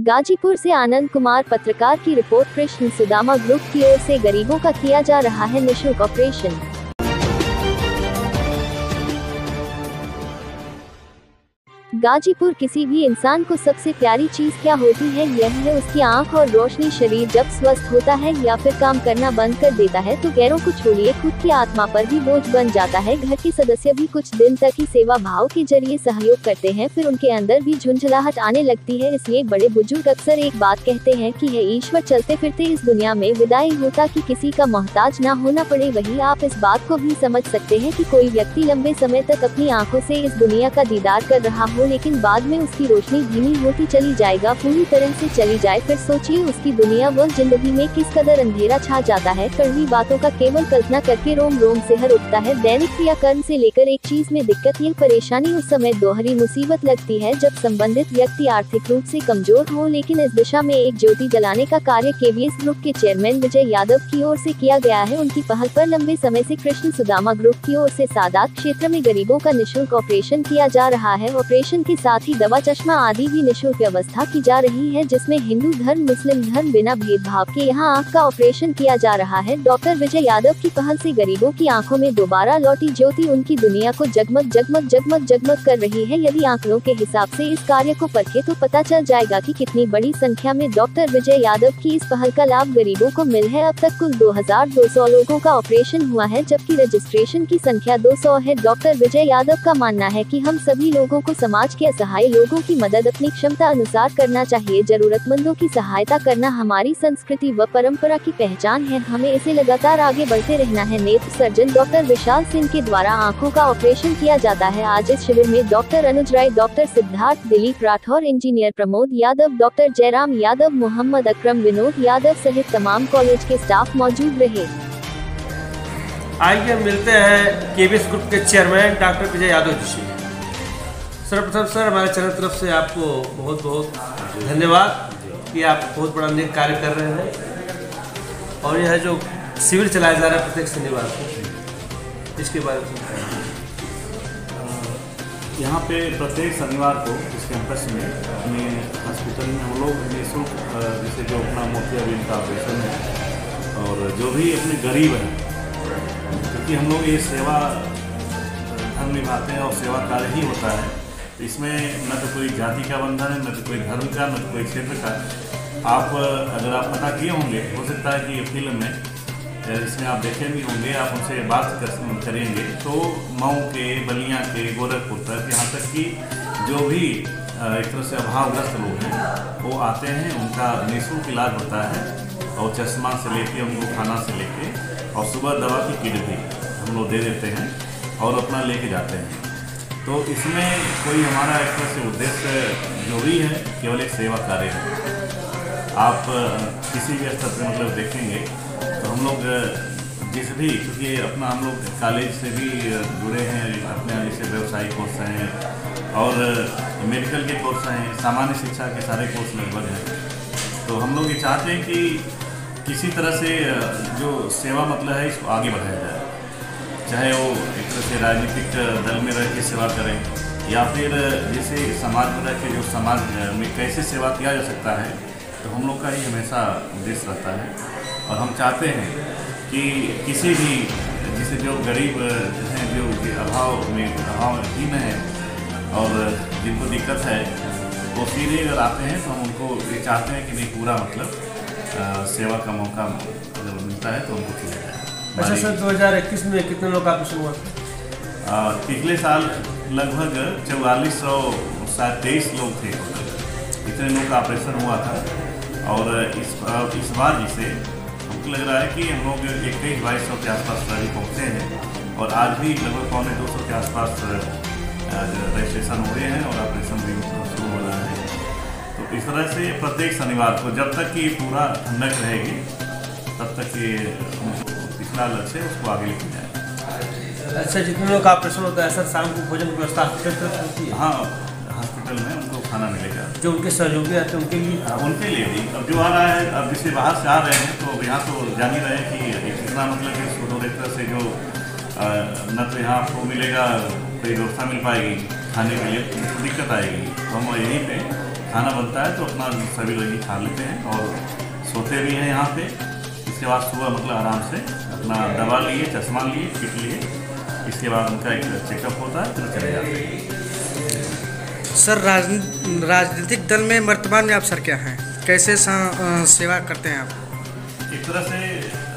गाजीपुर से आनंद कुमार पत्रकार की रिपोर्ट। कृष्ण सुदामा ग्रुप की ओर से गरीबों का किया जा रहा है निःशुल्क ऑपरेशन। गाजीपुर किसी भी इंसान को सबसे प्यारी चीज क्या होती है, यह है उसकी आंख और रोशनी। शरीर जब स्वस्थ होता है या फिर काम करना बंद कर देता है तो गैरों को छोड़िए खुद की आत्मा पर भी बोझ बन जाता है। घर के सदस्य भी कुछ दिन तक ही सेवा भाव के जरिए सहयोग करते हैं, फिर उनके अंदर भी झुंझलाहट आने लगती है। इसलिए बड़े बुजुर्ग अक्सर एक बात कहते हैं कि है ईश्वर चलते फिरते इस दुनिया में विदाई होता कि किसी का मोहताज ना होना पड़े। वही आप इस बात को भी समझ सकते हैं कि कोई व्यक्ति लंबे समय तक अपनी आंखों से इस दुनिया का दीदार कर रहा हो, लेकिन बाद में उसकी रोशनी धीमी होती चली जाएगा, पूरी तरह से चली जाए। फिर सोचिए उसकी दुनिया व जिंदगी में किस कदर अंधेरा छा जाता है। कड़वी बातों का केवल कल्पना करके रोम रोम सिहर उठता है। दैनिक क्रियाकर्म से लेकर एक चीज में दिक्कत या परेशानी उस समय दोहरी मुसीबत लगती है जब संबंधित व्यक्ति आर्थिक रूप से कमजोर हो। लेकिन इस दिशा में एक ज्योति जलाने का कार्य केवीएस ग्रुप के चेयरमैन विजय यादव की ओर से किया गया है। उनकी पहल पर लंबे समय से कृष्ण सुदामा ग्रुप की ओर से सादात क्षेत्र में गरीबों का निःशुल्क ऑपरेशन किया जा रहा है। ऑपरेशन के साथ ही दवा चश्मा आदि भी निःशुल्क व्यवस्था की जा रही है, जिसमें हिंदू धर्म मुस्लिम धर्म बिना भेदभाव के यहां आंख का ऑपरेशन किया जा रहा है। डॉक्टर विजय यादव की पहल से गरीबों की आंखों में दोबारा लौटी ज्योति उनकी दुनिया को जगमग जगमग जगमग जगमग कर रही है। यदि आंकड़ों के हिसाब से इस कार्य को परखे तो पता चल जाएगा कि कितनी बड़ी संख्या में डॉक्टर विजय यादव की इस पहल का लाभ गरीबों को मिल है। अब तक कुल 2200 लोगों का ऑपरेशन हुआ है, जबकि रजिस्ट्रेशन की संख्या 200 है। डॉक्टर विजय यादव का मानना है कि हम सभी लोगों को समाज के असहाय लोगों की मदद अपनी क्षमता अनुसार करना चाहिए। जरूरतमंदों की सहायता करना हमारी संस्कृति व परंपरा की पहचान है, हमें इसे लगातार आगे बढ़ते रहना है। नेत्र सर्जन डॉक्टर विशाल सिंह के द्वारा आंखों का ऑपरेशन किया जाता है। आज इस शिविर में doctor Anuj Rai, doctor Siddharth, Dilip Rathore, engineer Pramod Yadav, doctor Jayram Yadav, Mohammad Akram, Vinod Yadav सहित तमाम कॉलेज के स्टाफ मौजूद रहे। आइए मिलते हैं केवीएस ग्रुप के चेयरमैन डॉक्टर विजय यादव जी से। सर्वप्रथम सर, हमारे चैनल तरफ से आपको बहुत बहुत धन्यवाद कि आप बहुत बड़ा नेक कार्य कर रहे हैं। और यह जो शिविर चलाया जा रहा है प्रत्येक शनिवार को, इसके बारे में यहाँ पे प्रत्येक शनिवार को इस कैंपस में अपने हॉस्पिटल में हम लोग निःशुल्क जैसे जो अपना मोतियाबिंद का ऑपरेशन है और जो भी अपने गरीब हैं, क्योंकि हम लोग ये सेवा धर्म निभाते हैं और सेवा कार्य ही होता है। तो इसमें न तो कोई जाति का बंधन है, न तो कोई धर्म का, न तो कोई क्षेत्र का। अगर आप पता किए होंगे, हो सकता है कि ये फिल्म में इसमें आप देखे भी होंगे, आप उनसे बात करेंगे तो मऊ के, बलिया के, गोरखपुर तक, यहाँ तक कि जो भी एक तरह से अभावग्रस्त लोग हैं वो आते हैं, उनका निःशुल्क इलाज होता है। और चश्मा से लेके उनको खाना से लेके और सुबह दवा की किट भी हम लोग दे देते हैं और अपना लेके जाते हैं। तो इसमें कोई हमारा एक तरह से उद्देश्य जो भी है केवल एक सेवा कार्य है। आप किसी भी स्तर पर मतलब देखेंगे तो हम लोग जिस भी, क्योंकि अपना हम लोग कॉलेज से भी जुड़े हैं, अपने जैसे व्यवसायिक कोर्स हैं और मेडिकल के कोर्स हैं, सामान्य शिक्षा के सारे कोर्स लगभग हैं। तो हम लोग ये चाहते हैं कि किसी तरह से जो सेवा मतलब है इसको आगे बढ़ाया जाए, चाहे वो एक तरह से राजनीतिक दल में रह के सेवा करें या फिर जैसे समाज में रह के जो समाज में कैसे सेवा किया जा सकता है। तो हम लोग का ही हमेशा उद्देश्य रहता है और हम चाहते हैं कि किसी भी जैसे जो गरीब हैं, जो अभावहीन है और जिनको दिक्कत है, वो सीधे अगर आते हैं तो हम उनको ये चाहते हैं कि नहीं पूरा मतलब सेवा का मौका अगर मिलता है तो उनको किया जाए। अच्छा सर, 2021 में कितने लोग का ऑपरेशन हुआ था? पिछले साल लगभग 4423 लोग थे, इतने लोग का ऑपरेशन हुआ था। और इस बार जिसे हमको लग रहा है कि हम लोग 21-2200 के आसपास अभी पहुँचे हैं और आज भी लगभग 250 के आसपास रजिस्ट्रेशन हुए हैं और ऑपरेशन भी शुरू हो रहा है। तो इस तरह से प्रत्येक शनिवार को जब तक कि पूरा ठंडक रहेगी तब तक ये पिछला लक्ष्य है उसको आगे लेके जाए। अच्छा, जितने लोग का ऑपरेशन होता है सर, शाम को भोजन की व्यवस्था हॉस्पिटल पर होती है? हाँ, हॉस्पिटल में उनको खाना मिलेगा। जो उनके सहयोगी आते हैं उनके लिए? उनके लिए भी। अब जो आ रहा है, अब जिससे बाहर से आ रहे हैं तो यहाँ तो जान ही रहे हैं कि कितना मतलब कि उसको एक तरह से जो न तो यहाँ आपको मिलेगा, कोई व्यवस्था मिल पाएगी खाने के लिए, तो दिक्कत आएगी। तो हम यहीं पे खाना बनता है तो अपना सभी लोग खा लेते हैं और सोते भी हैं यहाँ पे। इसके बाद सुबह मतलब आराम से अपना दवा लिए, चश्मा लिए, किट लिए, इसके बाद उनका एक चेकअप होता है, फिर चले जाते हैं। सर राजनीतिक दल में वर्तमान में आप सर क्या हैं, कैसे सेवा करते हैं आप? एक तरह से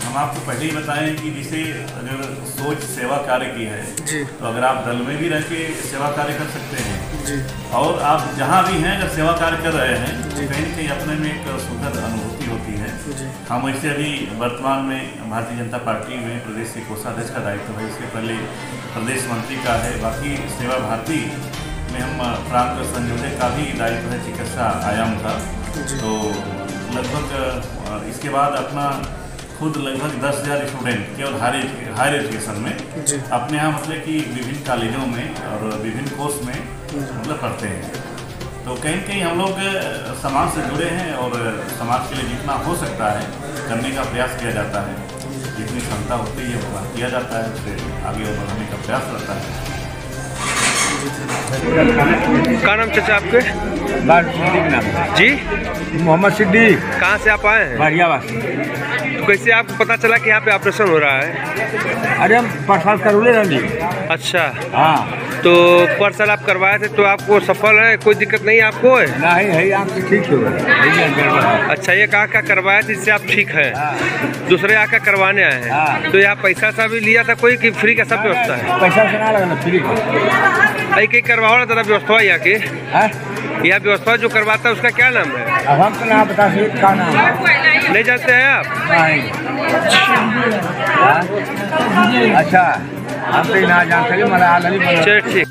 हम आपको पहले ही बताएं कि जिसे अगर सोच सेवा कार्य की है जी, तो अगर आप दल में भी रह के सेवा कार्य कर सकते हैं जी, और आप जहाँ भी हैं अगर सेवा कार्य कर रहे हैं तो कहीं न कहीं अपने में एक सुखद अनुभूति होती है जी। हम वैसे अभी वर्तमान में भारतीय जनता पार्टी में प्रदेश के कोषाध्यक्ष का दायित्व है, इसके पहले प्रदेश मंत्री का है, बाकी सेवा भारती में हम प्रांत संयोजक का भी दायित्व है, चिकित्सा आयाम का। तो लगभग इसके बाद अपना खुद लगभग 10,000 स्टूडेंट केवल हायर एजुकेशन में अपने यहाँ मतलब कि विभिन्न कॉलेजों में और विभिन्न कोर्स में मतलब पढ़ते हैं। तो कहीं न कहीं हम लोग समाज से जुड़े हैं और समाज के लिए जितना हो सकता है करने का प्रयास किया जाता है, जितनी क्षमता होती है वो किया जाता है, उससे आगे बढ़ाने का प्रयास रहता है। क्या नाम चाचा आपके? सिद्दीक नाम जी, मोहम्मद सिद्दीक। कहाँ से आप आए हैं? बारियाबाद। तो कैसे आपको पता चला कि यहाँ पे ऑपरेशन हो रहा है? अरे हम प्रसाद करूले रही। अच्छा, हाँ। तो पर साल आप करवाए थे तो आपको सफल है, कोई दिक्कत नहीं आपको है? नहीं है, आपकी ठीक हो। अच्छा, ये कहाँ करवाया था जिससे आप ठीक है? दूसरे आका करवाने आए हैं। हाँ। तो यहाँ पैसा सा भी लिया था कोई कि फ्री का सब व्यवस्था है? पैसा से ना लगना, फ्री का। कहीं करवाओ ना दादा व्यवस्था यहाँ की? यह व्यवस्था जो करवाता है उसका क्या नाम है? अब हम तो ना बता सकते क्या नाम है। नहीं जानते हैं आप? नहीं। अच्छा, हम तो ना जानते, मला चलिए ठीक।